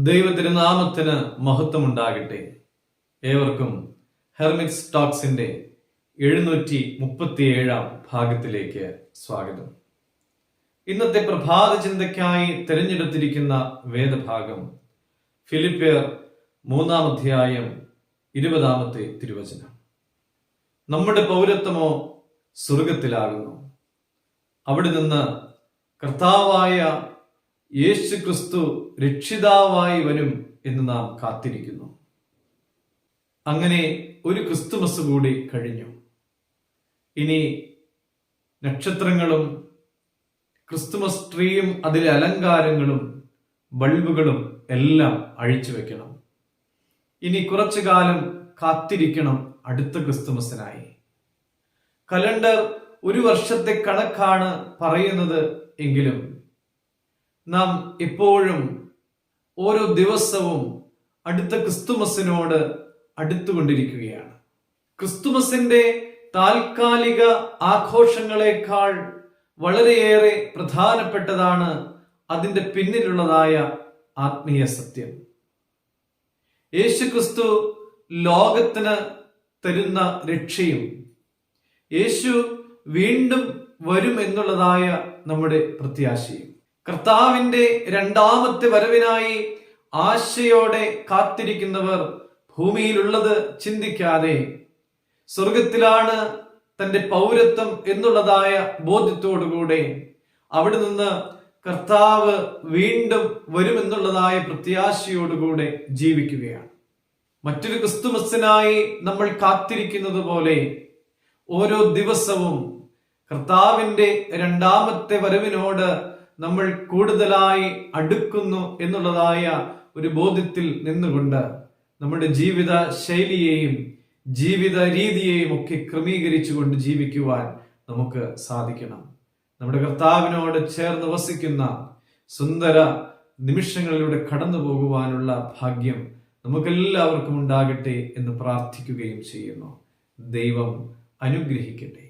ദൈവതിരുനാമത്തിന് മഹത്വമുണ്ടാകട്ടെ. ഏവർക്കും ഹെർമിറ്റ്സ് ടോക്സിന്റെ 737 ഭാഗത്തിലേക്ക് സ്വാഗതം. ഇന്നത്തെ പ്രഭാത ചിന്തയ്ക്കായി തിരഞ്ഞെടുത്തിരിക്കുന്ന വേദഭാഗം ഫിലിപ്പിയർ 3-ാം 20-ാമത്തെ തിരുവചനം. നമ്മുടെ പൗരത്വമോ സ്വർഗത്തിലാകുന്നു, അവിടെ നിന്ന് കർത്താവായ യേശു ക്രിസ്തു രക്ഷിതാവായി വരും എന്ന് നാം കാത്തിരിക്കുന്നു. അങ്ങനെ ഒരു ക്രിസ്തുമസ് കൂടി കഴിഞ്ഞു. ഇനി നക്ഷത്രങ്ങളും ക്രിസ്തുമസ് ട്രീയും അതിലെ അലങ്കാരങ്ങളും ബൾബുകളും എല്ലാം അഴിച്ചു വെക്കണം. ഇനി കുറച്ചു കാലം കാത്തിരിക്കണം അടുത്ത ക്രിസ്തുമസിനായി. കലണ്ടർ ഒരു വർഷത്തെ കണക്കാണ് പറയുന്നത് എങ്കിലും നാം എപ്പോഴും ഓരോ ദിവസവും അടുത്ത ക്രിസ്തുമസിനോട് അടുത്തുകൊണ്ടിരിക്കുകയാണ്. ക്രിസ്തുമസിന്റെ താൽക്കാലിക ആഘോഷങ്ങളെക്കാൾ വളരെയേറെ പ്രധാനപ്പെട്ടതാണ് അതിന്റെ പിന്നിലുള്ളതായ ആത്മീയ സത്യം. യേശുക്രിസ്തു ലോകത്തിന് തരുന്ന രക്ഷയും യേശു വീണ്ടും വരും എന്നുള്ളതായ നമ്മുടെ പ്രത്യാശയും, കർത്താവിന്റെ രണ്ടാമത്തെ വരവിനായി ആശയോടെ കാത്തിരിക്കുന്നവർ ഭൂമിയിലുള്ളത് ചിന്തിക്കാതെ സ്വർഗത്തിലാണ് തന്റെ പൗരത്വം എന്നുള്ളതായ ബോധ്യത്തോടുകൂടെ അവിടെ നിന്ന് കർത്താവ് വീണ്ടും വരുമെന്നുള്ളതായ പ്രത്യാശയോടുകൂടെ ജീവിക്കുകയാണ്. മറ്റൊരു ക്രിസ്തുമസിനായി നമ്മൾ കാത്തിരിക്കുന്നത് പോലെ ഓരോ ദിവസവും കർത്താവിന്റെ രണ്ടാമത്തെ വരവിനോട് നമ്മൾ കൂടുതലായി അടുക്കുന്നു എന്നുള്ളതായ ഒരു ബോധ്യത്തിൽ നിന്നുകൊണ്ട് നമ്മുടെ ജീവിത ശൈലിയെയും ജീവിത രീതിയെയും ഒക്കെ ക്രമീകരിച്ചുകൊണ്ട് ജീവിക്കുവാൻ നമുക്ക് സാധിക്കണം. നമ്മുടെ കർത്താവിനോട് ചേർന്ന് വസിക്കുന്ന സുന്ദര നിമിഷങ്ങളിലൂടെ കടന്നു പോകുവാനുള്ള ഭാഗ്യം നമുക്കെല്ലാവർക്കും ഉണ്ടാകട്ടെ എന്ന് പ്രാർത്ഥിക്കുകയും ചെയ്യുന്നു. ദൈവം അനുഗ്രഹിക്കട്ടെ.